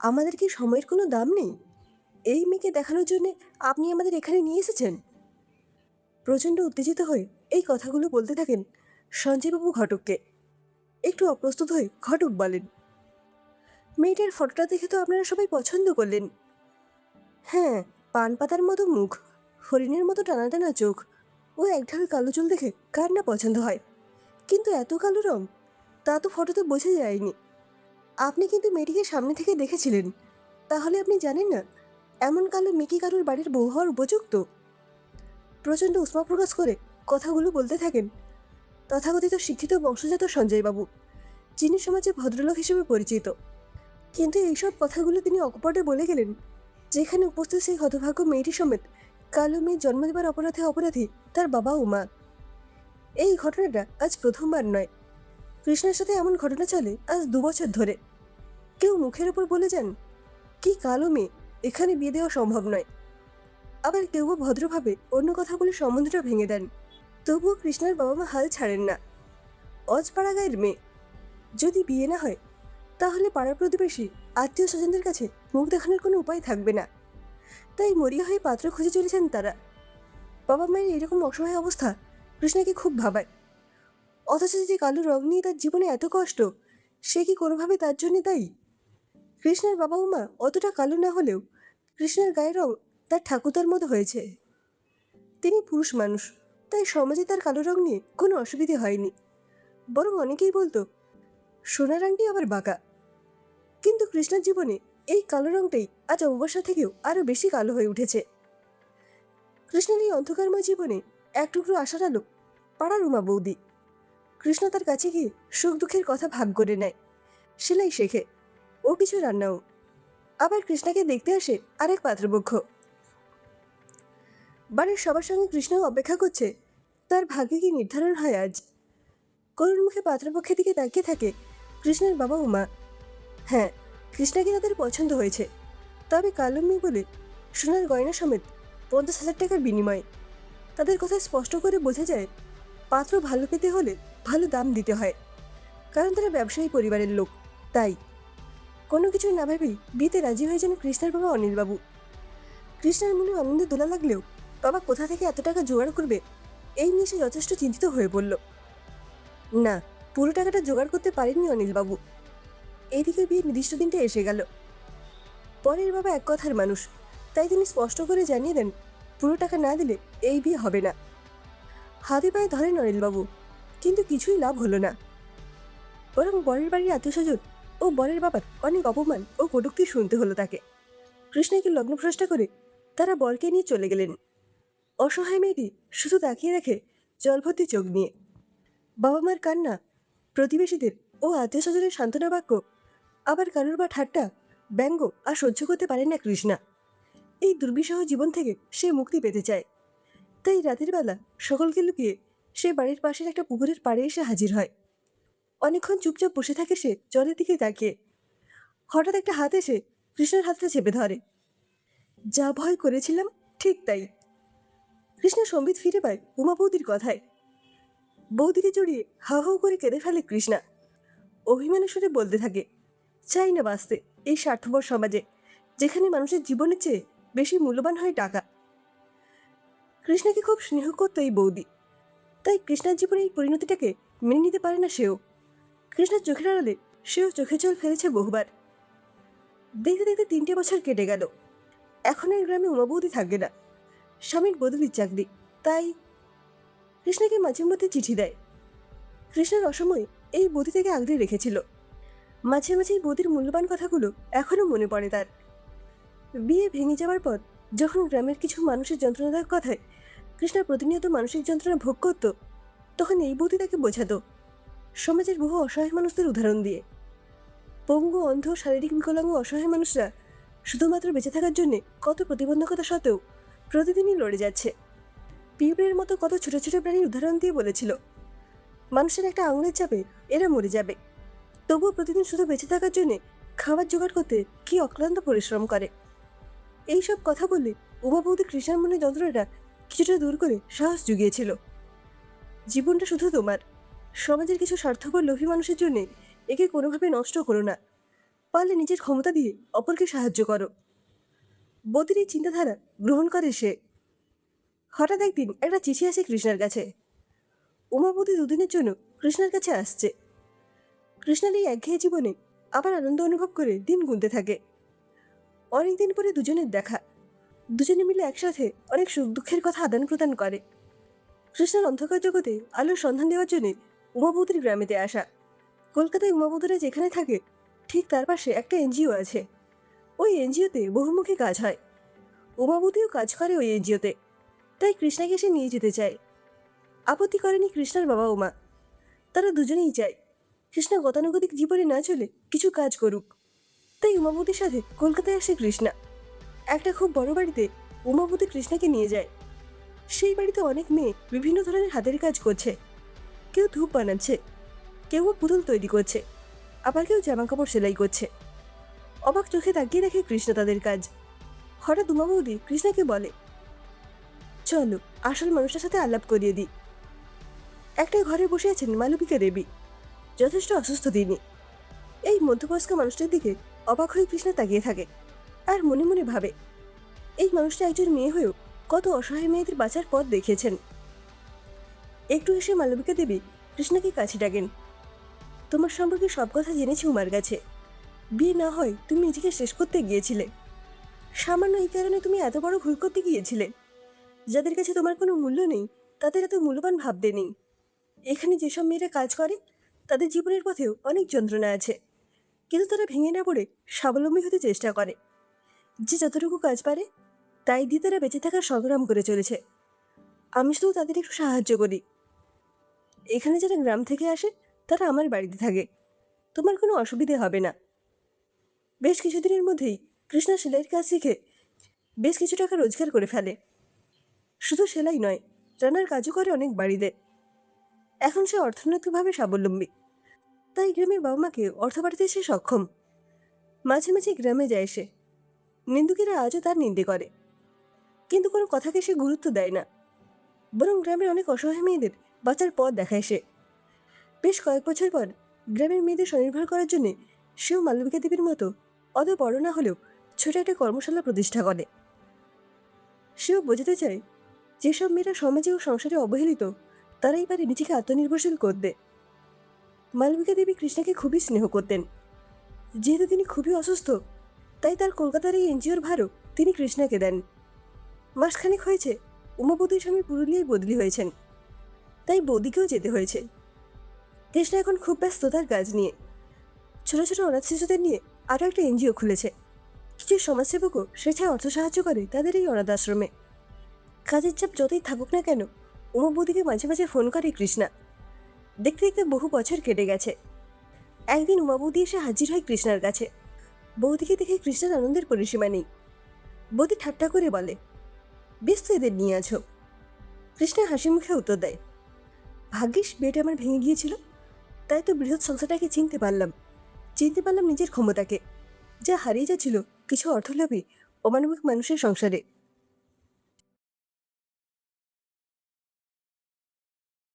আমাদের কি সময়ের কোনো দাম নেই? এই মেয়েকে দেখানোর জন্যে আপনি আমাদের এখানে নিয়ে এসেছেন? প্রচণ্ড উত্তেজিত হয়ে এই কথাগুলো বলতে থাকেন সঞ্জয়বাবু ঘটককে। একটু অপ্রস্তুত হয়ে ঘটক বলেন, মেয়েটার ফটোটা দেখে তো আপনারা সবাই পছন্দ করলেন। হ্যাঁ, পান পাতার মতো মুখ, হরিণের মতো টানা টানা চোখ ও একঢাল কালো চুল দেখে কার না পছন্দ হয়। কিন্তু এত কালো রং, তা তো ফটোতে বোঝা যায়নি। আপনি কিন্তু মেয়েটিকে সামনে থেকে দেখেছিলেন, তাহলে আপনি জানেন না এমন কালো মেয়ে কি কারোর বাড়ির বউ হওয়ার উপযুক্ত? প্রচণ্ড উষ্মা প্রকাশ করে কথাগুলো বলতে থাকেন তথাকথিত শিক্ষিত বংশজাত সঞ্জয়বাবু, যিনি সমাজে ভদ্রলোক হিসেবে পরিচিত। কিন্তু এইসব কথাগুলো তিনি অকপটে বলে গেলেন যেখানে উপস্থিত সেই হতভাগ্য মেয়েটি সমেত কালো মেয়ে জন্ম দেবার অপরাধে অপরাধী তার বাবা ও মা। এই ঘটনাটা আজ প্রথমবার নয়। কৃষ্ণের সাথে এমন ঘটনা চলে আজ 2 বছর ধরে। কেউ মুখের ওপর বলে যান কি কালো মেয়ে, এখানে বিয়ে দেওয়া সম্ভব নয়। আবার কেউ বা ভদ্রভাবে অন্য কথা বলে সম্বন্ধটা ভেঙে দেন। তবুও কৃষ্ণার বাবা মা হাল ছাড়েন না। অজপাড়া গায়ের মেয়ে, যদি বিয়ে না হয় তাহলে পাড়া প্রতিবেশী আত্মীয় স্বজনদের কাছে মুখ দেখানোর কোনো উপায় থাকবে না। তাই মরিয়া হয়ে পাত্র খুঁজে চলেছেন তারা। বাবা মায়ের এরকম অসহায় অবস্থা কৃষ্ণাকে খুব ভাবায়। অথচ যে কালো রং নিয়ে তার জীবনে এত কষ্ট, সে কি কোনোভাবে তার জন্য দায়ী? কৃষ্ণের বাবা ও মা অতটা কালো না হলেও কৃষ্ণের গায়ের রং তার ঠাকুরদার মতো হয়েছে। তিনি পুরুষ মানুষ, তাই সমাজে তার কালো রং নিয়ে কোনো অসুবিধে হয়নি। বরং অনেকেই বলতো সোনার আংটি আবার বাঁকা। কিন্তু কৃষ্ণের জীবনে এই কালো রংটাই আজ অমাবস্যা থেকেও আরও বেশি কালো হয়ে উঠেছে। কৃষ্ণের এই অন্ধকারময় জীবনে এক টুকরো আশার আলো পাড়ার উমা বৌদি। কৃষ্ণ তার কাছে গিয়ে সুখ দুঃখের কথা ভাগ করে নেয়, সেলাই শেখে, ও কিছু রান্নাও। আবার কৃষ্ণাকে দেখতে আসে আরেক পাত্রপক্ষ। বাড়ির সবার সঙ্গে কৃষ্ণও অপেক্ষা করছে তার ভাগ্যে কি নির্ধারণ হয় আজ। করুণ মুখে পাত্রপক্ষের দিকে তাকিয়ে থাকে কৃষ্ণের বাবা ও মা। হ্যাঁ, কৃষ্ণাকে তাদের পছন্দ হয়েছে, তবে কালো মেয়ে বলে সোনার গয়না সমেত 50,000 টাকার বিনিময়ে। তাদের কথায় স্পষ্ট করে বোঝা যায় পাত্র ভালো পেতে হলে ভালো দাম দিতে হয়, কারণ তারা ব্যবসায়ী পরিবারের লোক। তাই কোনো কিছু না ভেবেই বিয়েতে রাজি হয়ে যান কৃষ্ণার বাবা অনিলবাবু। কৃষ্ণার মনে আনন্দে দোলা লাগলেও বাবা কোথা থেকে এত টাকা জোগাড় করবে এই নিয়ে সে যথেষ্ট চিন্তিত হয়ে পড়ল। না, পুরো টাকাটা জোগাড় করতে পারেননি অনিলবাবু। এইদিকে বিয়ের নির্দিষ্ট দিনটা এসে গেল। পরের বাবা এক কথার মানুষ, তাই তিনি স্পষ্ট করে জানিয়ে দেন পুরো টাকা না দিলে এই বিয়ে হবে না। হাতে পায়ে ধরেন অনিলবাবু, কিন্তু কিছুই লাভ হলো না। বরং বরের বাড়ির আত্মীয়স্বজন ও বরের বাবার অনেক অপমান ও কটূক্তি শুনতে হলো তাকে। কৃষ্ণকে লগ্নভ্রষ্টা করে তারা বরকে নিয়ে চলে গেলেন। অসহায় মেয়েটি শুধু তাকিয়ে দেখে জলভর্তি চোখ নিয়ে। বাবা মার কান্না, প্রতিবেশীদের ও আত্মীয় স্বজনের সান্ত্বনা বাক্য, আবার কারুর বা ঠাট্টা, ব্যঙ্গ আর সহ্য করতে পারেন না কৃষ্ণা। এই দুর্বিষহ জীবন থেকে সে মুক্তি পেতে চায়। তাই রাতের বেলা সকলকে লুকিয়ে সে বাড়ির পাশের একটা পুকুরের পাড়ে এসে হাজির হয়। অনেকক্ষণ চুপচাপ বসে থাকে সে জলের দিকে তাকিয়ে। হঠাৎ একটা হাত এসে কৃষ্ণের হাতটা চেপে ধরে। যা ভয় করেছিলাম ঠিক তাই। কৃষ্ণ সম্বিত ফিরে পায় উমা বৌদির কথায়। বৌদিকে জড়িয়ে হাউ হাউ করে কেঁদে ফেলে কৃষ্ণা। অভিমানের সুরে বলতে থাকে, চাই না বাঁচতে এই স্বার্থপর সমাজে, যেখানে মানুষের জীবনের চেয়ে বেশি মূল্যবান হয় টাকা। কৃষ্ণাকে খুব স্নেহ করতো এই বৌদি, তাই কৃষ্ণার জীবনে এই পরিণতিটাকে মেনে নিতে পারে না সেও। কৃষ্ণার চোখের আড়ালে সেও চোখে জল ফেলেছে বহুবার। দেখতে দেখতে 3টে বছর কেটে গেল। এখন আর গ্রামে উমা বৌদি থাকবে না, স্বামীর বদলির চাকরি। তাই কৃষ্ণাকে মাঝে মধ্যে চিঠি দেয়। কৃষ্ণার অসময়ে এই বৌদি থেকে আগলে রেখেছিল। মাঝে মাঝে এই বৌদির মূল্যবান কথাগুলো এখনও মনে পড়ে তার। বিয়ে ভেঙে যাওয়ার পর যখন গ্রামের কিছু মানুষের যন্ত্রণাদায়ক কথায় কৃষ্ণা প্রতিনিয়ত মানসিক যন্ত্রণা ভোগ করত, তখন এই বৌদি তাকে বোঝাতো সমাজের বহু অসহায় মানুষদের উদাহরণ দিয়ে। পঙ্গু, অন্ধ, শারীরিক বিকলাঙ্গ অসহায় মানুষরা শুধুমাত্র বেঁচে থাকার জন্যে কত প্রতিবন্ধকতা সত্ত্বেও প্রতিদিনই লড়ে যাচ্ছে। পিঁপড়ের মতো কত ছোট ছোট প্রাণীর উদাহরণ দিয়ে বলেছিল মানুষের একটা আঙুলের চাপে এরা মরে যাবে, তবুও প্রতিদিন শুধু বেঁচে থাকার জন্যে খাবার জোগাড় করতে কি অক্লান্ত পরিশ্রম করে। এইসব কথা বললে উমা বৌদি কৃষ্ণার মনে যন্ত্রণাটা কিছুটা দূর করে সাহস জুগিয়েছিল। জীবনটা শুধু তোমার, সমাজের কিছু স্বার্থপর লোভী মানুষের জন্যে একে কোনোভাবে নষ্ট করো না। পারলে নিজের ক্ষমতা দিয়ে অপরকে সাহায্য করো। বৌদির এই চিন্তাধারা গ্রহণ করে সে। হঠাৎ একদিন একটা চিঠি আসে কৃষ্ণার কাছে। উমা বৌদি দুদিনের জন্য কৃষ্ণার কাছে আসছে। কৃষ্ণার এই একঘেয়ে জীবনে আবার আনন্দ অনুভব করে দিন গুনতে থাকে। অনেকদিন পরে দুজনের দেখা। দুজনে মিলে একসাথে অনেক সুখ দুঃখের কথা আদান প্রদান করে। কৃষ্ণার অন্ধকার জগতে আলোর সন্ধান দেওয়ার জন্য উমাবতীর গ্রামেতে আসা। কলকাতায় উমাবতীরা যেখানে থাকে ঠিক তার পাশে একটা এনজিও আছে। ওই এনজিওতে বহুমুখী কাজ হয়। উমাবতীও কাজ করে ওই এনজিওতে, তাই কৃষ্ণাকে সে নিয়ে যেতে চায়। আপত্তি করেনি কৃষ্ণার বাবা উমা। তারা দুজনেই চায় কৃষ্ণা গতানুগতিক জীবনে না চলে কিছু কাজ করুক। তাই উমাবতীর সাথে কলকাতায় আসে কৃষ্ণা। একটা খুব বড় বাড়িতে উমাবতী কৃষ্ণাকে নিয়ে যায়। সেই বাড়িতে অনেক মেয়ে বিভিন্ন ধরনের হাতের কাজ করছে। কেউ ধূপ বানাচ্ছে, কেউ পুতুল তৈরি করছে, আবার কেউ জামা কাপড় সেলাই করছে। অবাক চোখে তাকিয়ে দেখে কৃষ্ণ তাদের কাজ। হঠাৎ উমা বৌদি কৃষ্ণাকে বলে, চলো আসল মানুষটার সাথে আলাপ করিয়ে দিই। একটা ঘরে বসে আছেন মালবিকা দেবী। যথেষ্ট অসুস্থ তিনি। এই মধ্যবয়স্ক মানুষটার দিকে অবাক হয়ে কৃষ্ণ তাকিয়ে থাকে আর মনে মনে ভাবে, এই মানুষটা একজন মেয়ে হয়েও কত অসহায় মেয়েদের বাঁচার পথ দেখিয়েছেন। একটু এসে মালবিকা দেবী কৃষ্ণকে কাছে ডাকেন। তোমার সম্পর্কে সব কথা জেনেছি উমার কাছে। বিয়ে না হয় তুমি নিজেকে শেষ করতে গিয়েছিলে। সামান্য এই কারণে তুমি এত বড় ভুল করতে গিয়েছিলে। যাদের কাছে তোমার কোনো মূল্য নেই তাদের এত মূল্যবান ভাবতে নেই। এখানে যেসব মেয়েরা কাজ করে তাদের জীবনের পথেও অনেক যন্ত্রণা আছে, কিন্তু তারা ভেঙে না পড়ে স্বাবলম্বী হতে চেষ্টা করে। যে যতটুকু কাজ পারে তাই দিয়ে তারা বেঁচে থাকার সংগ্রাম করে চলেছে। আমি শুধু তাদের একটু সাহায্য করি। এখানে যারা গ্রাম থেকে আসে তারা আমার বাড়িতে থাকে, তোমার কোনো অসুবিধে হবে না। বেশ কিছুদিনের মধ্যেই কৃষ্ণা সেলাইয়ের কাজ শিখে বেশ কিছু টাকা রোজগার করে ফেলে। শুধু সেলাই নয়, রান্নার কাজও করে অনেক বাড়িতে। এখন সে অর্থনৈতিকভাবে স্বাবলম্বী, তাই গ্রামের বাবা মাকে অর্থ পাঠাতে সে সক্ষম। মাঝে মাঝে গ্রামে যায় সে। নিন্দুকেরা আজও তার নিন্দে করে, কিন্তু কোনো কথাকে সে গুরুত্ব দেয় না। বরং গ্রামের অনেক অসহায় মেয়েদের বাঁচার পথ দেখায় সে। বেশ কয়েক বছর পর গ্রামের মেয়েদের স্বনির্ভর করার জন্য সেও মালবিকা দেবীর মতো অত বড় না হলেও ছোট একটা কর্মশালা প্রতিষ্ঠা করে। সেও বোঝাতে চায় যেসব মেয়েরা সমাজে ও সংসারে অবহেলিত তারাই পারে নিজেকে আত্মনির্ভরশীল করতে। মালবিকা দেবী কৃষ্ণাকে খুবই স্নেহ করতেন। যেহেতু তিনি খুবই অসুস্থ, তাই তার কলকাতার এই এনজিওর ভারও তিনি কৃষ্ণাকে দেন। মাসখানেক হয়েছে উমাবতীর স্বামী পুরুলিয়ায় বদলি হয়েছেন, তাই বৌদিকেও যেতে হয়েছে। কৃষ্ণা এখন খুব ব্যস্ত তার কাজ নিয়ে। ছোট ছোট অনাথ শিশুদের নিয়ে আরও একটা এনজিও খুলেছে। কিছু সমাজসেবকও স্বেচ্ছায় অর্থ সাহায্য করে তাদের এই অনাথ আশ্রমে। কাজের চাপ যতই থাকুক না কেন, উমা বৌদিকে মাঝে মাঝে ফোন করে কৃষ্ণা। দেখতে দেখতে বহু বছর কেটে গেছে। একদিন উমা বৌদি এসে হাজির হয় কৃষ্ণার কাছে। বৌদিকে দেখে কৃষ্ণার আনন্দের পরিসীমা নেই। বৌদি ঠাট্টা করে বলে, বেশ তো এদের নিয়ে আছো। কৃষ্ণা হাসি মুখে উত্তর দেয়, ভাগ্যিস বিয়েটা আমার ভেঙে গিয়েছিল, তাই তো বৃহৎ সংসারটাকে চিনতে পারলাম নিজের ক্ষমতাকে, যা হারিয়ে যাচ্ছিল কিছু অর্থলোভী অমানবিক মানুষের সংসারে।